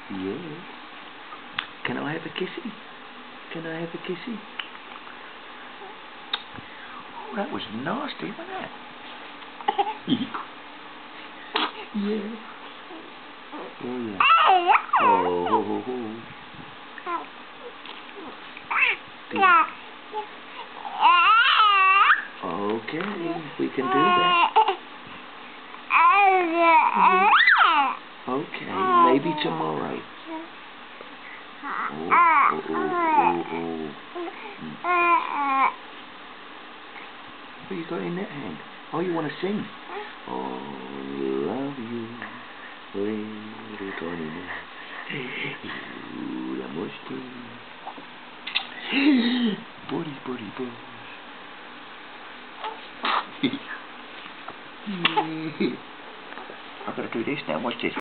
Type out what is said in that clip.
Yeah. Can I have a kissy? Can I have a kissy? Oh, that was nasty, wasn't it? Yeah. Oh, yeah. Oh. Okay, we can do that. Okay, maybe tomorrow. What you got in that hand? Oh, you want to sing? Oh, love you, little Tony. La mosca. Buddy, buddy, buddy. I've got to do this now. Watch this.